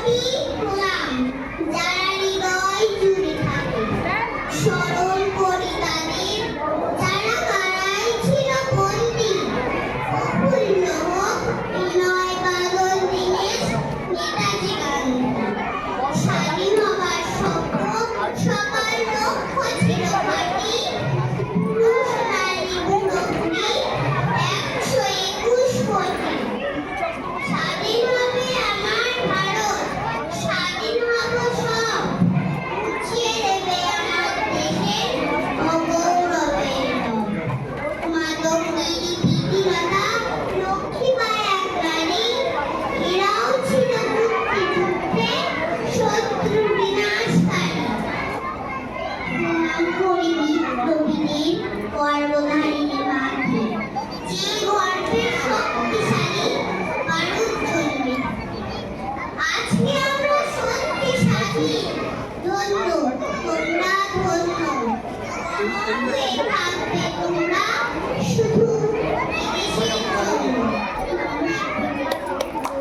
কোটি প্রণাম যারা হৃদয় জুড়ে থাকে, স্মরণ করি তাদের যারা কারায় ছিল বন্দী। প্রফুল্ল হোক বিনয় বাদল দীনেশ নেতাজি গান্ধী। স্বাধীন হবার স্বপ্ন সবার লক্ষ্য ছিল ঘাঁটি, সোনালী বুনগ্নি 121 কোটি। স্বাধীন হবে আমার ভারত, স্বাধীন হব সব, উঠিয়ে দেবে আমার দেশের অগৌরবের রব। মাতঙ্গিনী প্রীতিলতা লক্ষ্মীবাঈ এক নারী, এরাও ছিল মুক্তিযুদ্ধে শত্রুর বিনাশকারী। প্রণাম করি বিপ্লবীদের গর্ভধারিণী মাকে, যে গর্ভে শক্তিশালী বারুদ জ্বলবে। আজকে আমরা সত্যি স্বাধীন, ধন্য তোমরা ধন্য। অমর হয়ে থাকবে তোমরা শুধু